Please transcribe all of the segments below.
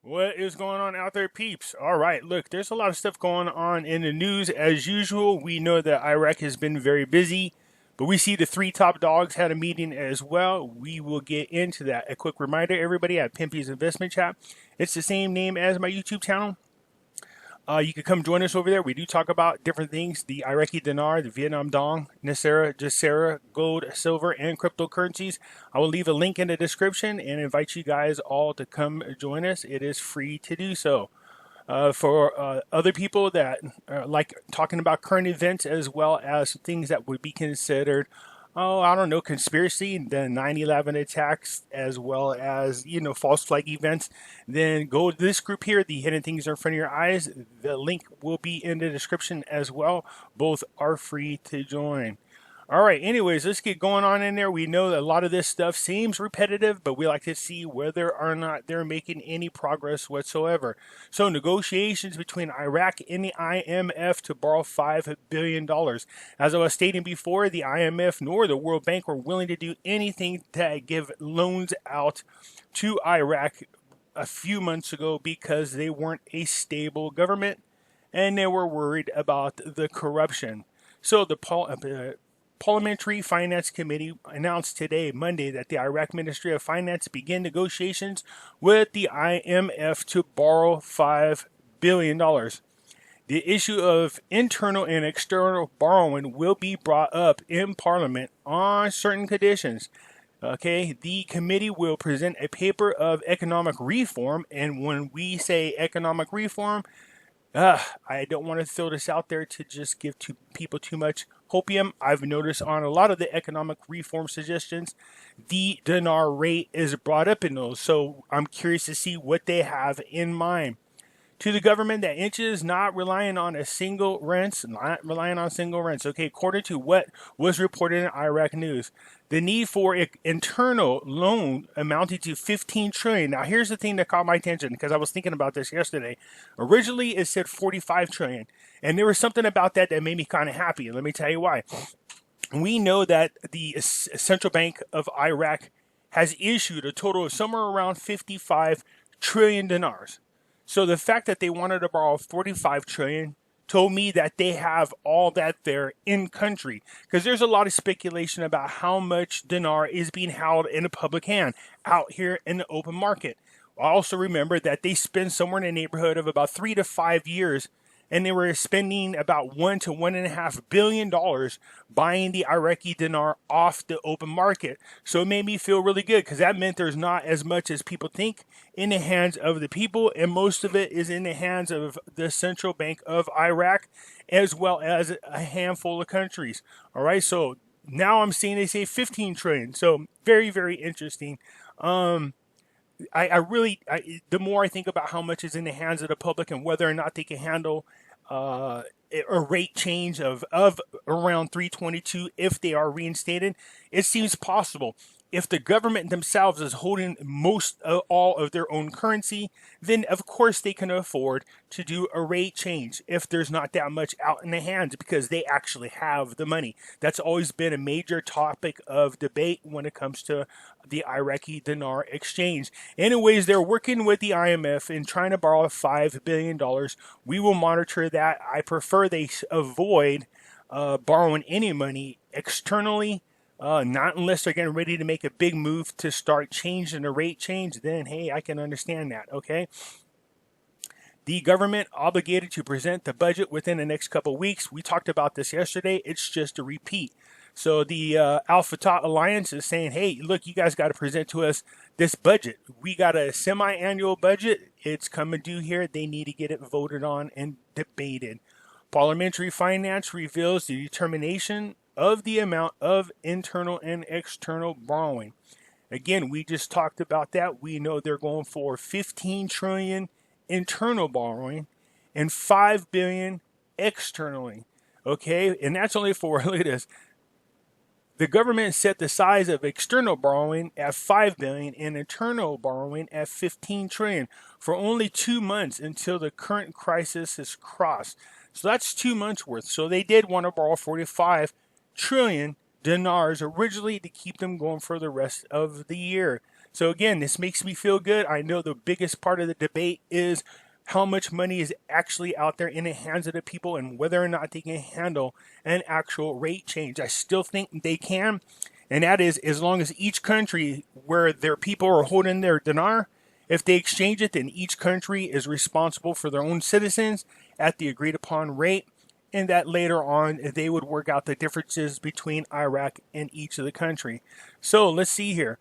What is going on out there, peeps? All right, look, there's a lot of stuff going on in the news as usual. We know that Iraq has been very busy, but we see the three top dogs had a meeting as well. We will get into that. A quick reminder, everybody, at Pimpy's Investment Chat. It's the same name as my YouTube channel. You can come join us over there. We do talk about different things: the Iraqi Dinar, the Vietnam Dong, Nasera, Jacera, gold, silver, and cryptocurrencies. I will leave a link in the description and invite you guys all to come join us. It is free to do so. For other people that like talking about current events as well as things that would be considered, oh, I don't know, conspiracy, the 9/11 attacks, as well as, false flag events, then go to this group here, the hidden things in front of your eyes. The link will be in the description as well. Both are free to join. All right, anyways, let's get going on in there. We know that a lot of this stuff seems repetitive, but we like to see whether or not they're making any progress whatsoever. So, negotiations between Iraq and the IMF to borrow $5 billion. As I was stating before, the IMF nor the World Bank were willing to do anything to give loans out to Iraq a few months ago because they weren't a stable government and they were worried about the corruption. So, the Parliamentary Finance Committee announced today, Monday, that the Iraq Ministry of Finance began negotiations with the IMF to borrow $5 billion. The issue of internal and external borrowing will be brought up in Parliament on certain conditions. Okay, the committee will present a paper of economic reform, and when we say economic reform, I don't want to throw this out there to just give people too much hopium. I've noticed on a lot of the economic reform suggestions, the dinar rate is brought up in those. So I'm curious to see what they have in mind. To the government that inches not relying on single rents. Okay, according to what was reported in Iraq News, the need for an internal loan amounting to 15 trillion. Now, here's the thing that caught my attention because I was thinking about this yesterday. Originally, it said 45 trillion, and there was something about that that made me kind of happy. Let me tell you why. We know that the Central Bank of Iraq has issued a total of somewhere around 55 trillion dinars. So the fact that they wanted to borrow 45 trillion told me that they have all that there in country, because there's a lot of speculation about how much dinar is being held in the public hand out here in the open market. I also remember that they spend somewhere in the neighborhood of about 3 to 5 years, and they were spending about $1 to $1.5 billion buying the Iraqi dinar off the open market. So it made me feel really good because that meant there's not as much as people think in the hands of the people, and most of it is in the hands of the Central Bank of Iraq, as well as a handful of countries. All right, so now I'm seeing they say 15 trillion. So very, very interesting. The more I think about how much is in the hands of the public and whether or not they can handle uh, a rate change of around 322 if they are reinstated, it seems possible. If the government themselves is holding most of all of their own currency, then of course they can afford to do a rate change if there's not that much out in the hands because they actually have the money. That's always been a major topic of debate when it comes to the Iraqi dinar exchange. Anyways, they're working with the IMF and trying to borrow $5 billion. We will monitor that. I prefer they avoid borrowing any money externally, not unless they're getting ready to make a big move to start changing the rate change. Then, hey, I can understand that. Okay. The government obligated to present the budget within the next couple of weeks. We talked about this yesterday. It's just a repeat. So the Al Fatah Alliance is saying, hey, look, you guys got to present to us this budget. We got a semi-annual budget. It's coming due here. They need to get it voted on and debated. Parliamentary finance reveals the determination of the amount of internal and external borrowing. Again, we just talked about that. We know they're going for 15 trillion internal borrowing and 5 billion externally. Okay, and that's only for look at this. The government set the size of external borrowing at 5 billion and internal borrowing at 15 trillion for only 2 months until the current crisis is crossed. So that's 2 months worth. So they did want to borrow 45 trillion dinars originally to keep them going for the rest of the year. So again, this makes me feel good. I know the biggest part of the debate is how much money is actually out there in the hands of the people and whether or not they can handle an actual rate change. I still think they can, and that is as long as each country where their people are holding their dinar, if they exchange it, then each country is responsible for their own citizens at the agreed upon rate, and that later on they would work out the differences between Iraq and each of the country. So let's see here.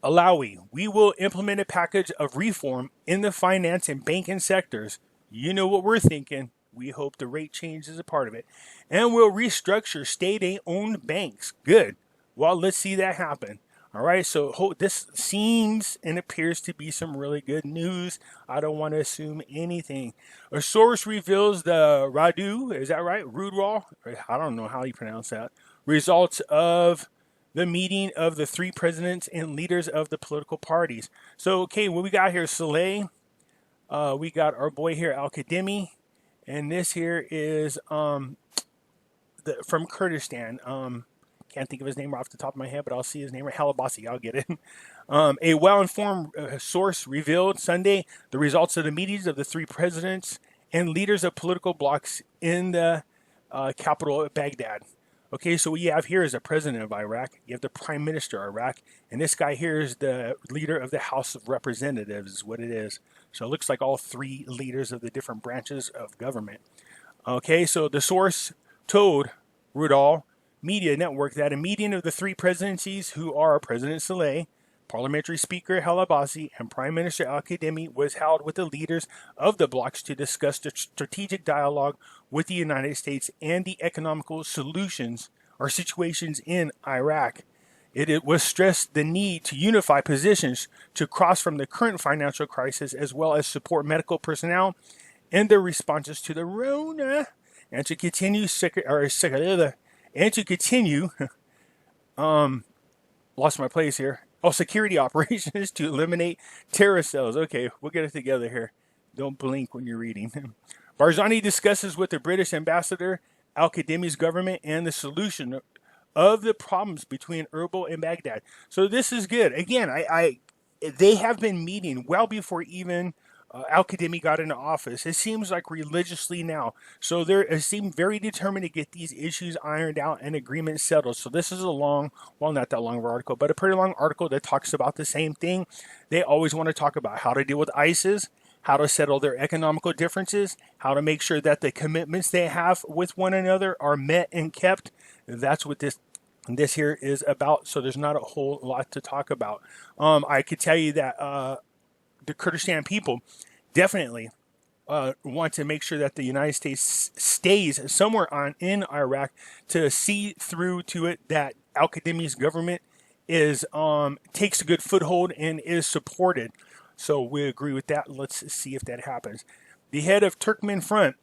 Alawi, we will implement a package of reform in the finance and banking sectors. You know what we're thinking. We hope the rate change is a part of it. And we'll restructure state-owned banks. Good. Well, let's see that happen. All right, so this seems and appears to be some really good news. I don't want to assume anything. A source reveals the Radu, is that right? Rudwall? I don't know how you pronounce that. Results of the meeting of the three presidents and leaders of the political parties. So, okay, what we got here, Saleh. We got our boy here, Al-Kadhimi. And this here is from Kurdistan. Can't think of his name off the top of my head, but I'll see his name. Halabasi, I'll get it. A well-informed source revealed Sunday the results of the meetings of the three presidents and leaders of political blocs in the capital of Baghdad. Okay, so what you have here is the president of Iraq. You have the prime minister of Iraq. And this guy here is the leader of the House of Representatives, is what it is. So it looks like all three leaders of the different branches of government. Okay, so the source told Rudal Media Network that a meeting of the three presidencies, who are President Saleh, Parliamentary Speaker Halabasi, and Prime Minister Al-Kadhimi, was held with the leaders of the blocs to discuss the strategic dialogue with the United States and the economical solutions or situations in Iraq. It was stressed the need to unify positions to cross from the current financial crisis, as well as support medical personnel in their responses to the Rona, and to continue lost my place here. Security operations to eliminate terrorist cells. Okay, we'll get it together here. Don't blink when you're reading. Barzani discusses with the British ambassador Al-Kadhimi's government and the solution of the problems between Erbil and Baghdad. So this is good. Again, they have been meeting well before even Al-Kadhimi got into office. It seems like religiously now. So they seem very determined to get these issues ironed out and agreements settled. So this is a long, well, not that long of an article, but a pretty long article that talks about the same thing. They always want to talk about how to deal with ISIS, how to settle their economical differences, how to make sure that the commitments they have with one another are met and kept. That's what this here is about. So there's not a whole lot to talk about. I could tell you that the Kurdistan people definitely want to make sure that the United States stays somewhere in Iraq to see through to it that Al-Kadhimi's government is takes a good foothold and is supported. So we agree with that. Let's see if that happens. The head of Turkmen Front,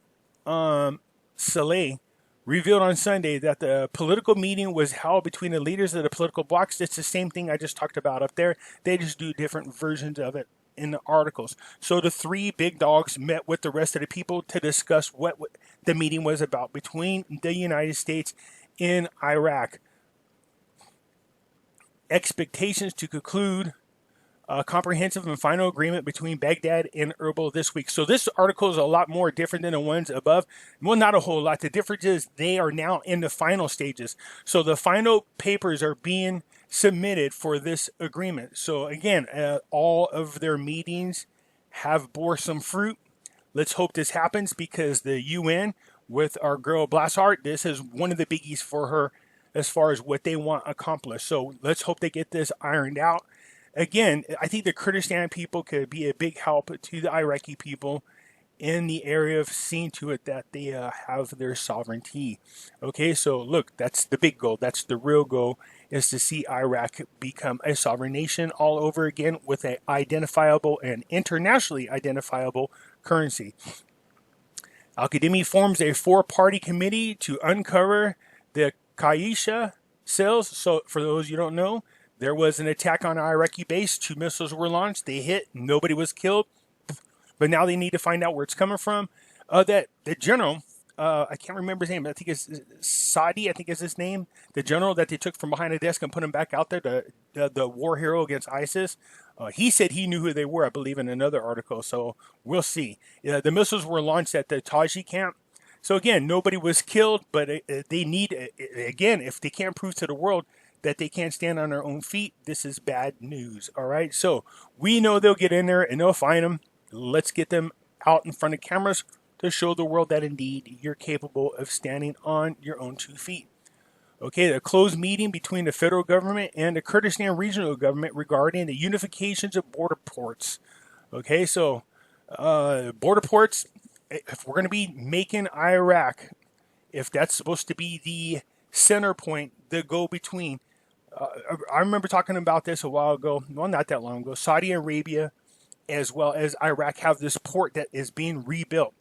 Saleh, revealed on Sunday that the political meeting was held between the leaders of the political blocs. It's the same thing I just talked about up there. They just do different versions of it in the articles. So the three big dogs met with the rest of the people to discuss what the meeting was about between the United States and Iraq. Expectations to conclude a comprehensive and final agreement between Baghdad and Erbil this week. So this article is a lot more different than the ones above. Well, not a whole lot. The difference is they are now in the final stages. So the final papers are being submitted for this agreement. So again, all of their meetings have bore some fruit. Let's hope this happens, because the UN with our girl Blashart, this is one of the biggies for her as far as what they want accomplished. So let's hope they get this ironed out. Again, I think the Kurdistan people could be a big help to the Iraqi people in the area of seeing to it that they have their sovereignty. Okay, so look, that's the big goal. That's the real goal, is to see Iraq become a sovereign nation all over again with an identifiable and internationally identifiable currency. Al-Kadhimi forms a 4-party committee to uncover the Qaisha cells. So for those you don't know, there was an attack on an Iraqi base. 2 missiles were launched. They hit. Nobody was killed. But now they need to find out where it's coming from. That the general I can't remember his name. I think it's Saudi. I think is his name. The general that they took from behind a desk and put him back out there. The war hero against ISIS. He said he knew who they were. I believe in another article. So we'll see. The missiles were launched at the Taji camp. So again, nobody was killed, but they need, again, if they can't prove to the world that they can't stand on their own feet, this is bad news. All right. So we know they'll get in there and they'll find them. Let's get them out in front of cameras to show the world that indeed you're capable of standing on your own 2 feet. Okay, the closed meeting between the federal government and the Kurdistan regional government regarding the unifications of border ports. Okay, so border ports, if we're going to be making Iraq, if that's supposed to be the center point, the go-between, I remember talking about this a while ago, well, not that long ago, Saudi Arabia as well as Iraq have this port that is being rebuilt.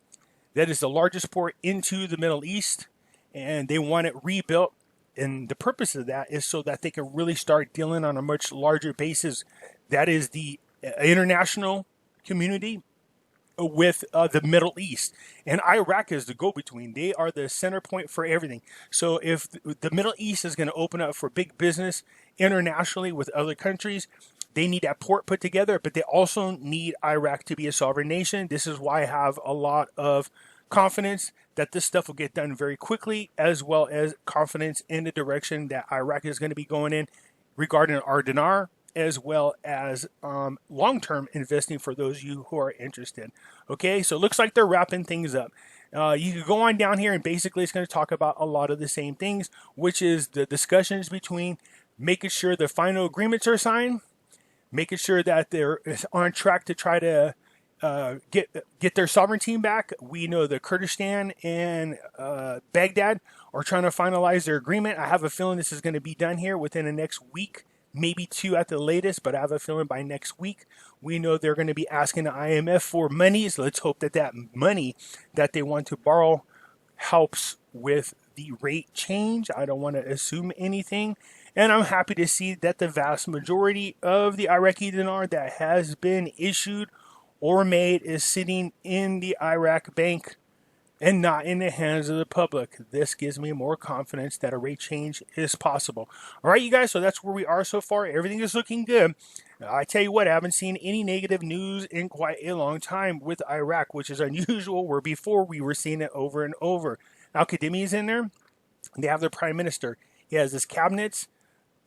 That is the largest port into the Middle East, and they want it rebuilt. And the purpose of that is so that they can really start dealing on a much larger basis. That is the international community with the Middle East. And Iraq is the go-between. They are the center point for everything. So if the Middle East is going to open up for big business internationally with other countries, they need that port put together, but they also need Iraq to be a sovereign nation. This is why I have a lot of confidence that this stuff will get done very quickly, as well as confidence in the direction that Iraq is going to be going in regarding our dinar, as well as long-term investing for those of you who are interested. Okay, so it looks like they're wrapping things up. You can go on down here and basically it's going to talk about a lot of the same things, which is the discussions between making sure the final agreements are signed, making sure that they're on track to try to get their sovereignty back. We know the Kurdistan and Baghdad are trying to finalize their agreement. I have a feeling this is going to be done here within the next week, maybe 2 at the latest, but I have a feeling by next week. We know they're going to be asking the IMF for money, so let's hope that that money that they want to borrow helps with the rate change. I don't want to assume anything. And I'm happy to see that the vast majority of the Iraqi dinar that has been issued or made is sitting in the Iraq bank and not in the hands of the public. This gives me more confidence that a rate change is possible. All right, you guys, so that's where we are so far. Everything is looking good. I tell you what, I haven't seen any negative news in quite a long time with Iraq, which is unusual, where before we were seeing it over and over. Al-Kadhimi is in there. They have their prime minister. He has his cabinets.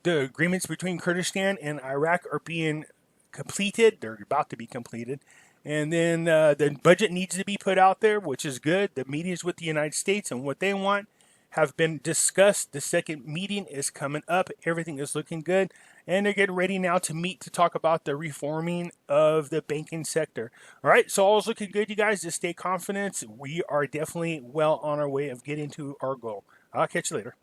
The agreements between Kurdistan and Iraq are being completed. They're about to be completed. And then the budget needs to be put out there, which is good. The meetings with the United States and what they want have been discussed. The second meeting is coming up. Everything is looking good. And they're getting ready now to meet to talk about the reforming of the banking sector. All right, so all is looking good, you guys. Just stay confident. We are definitely well on our way of getting to our goal. I'll catch you later.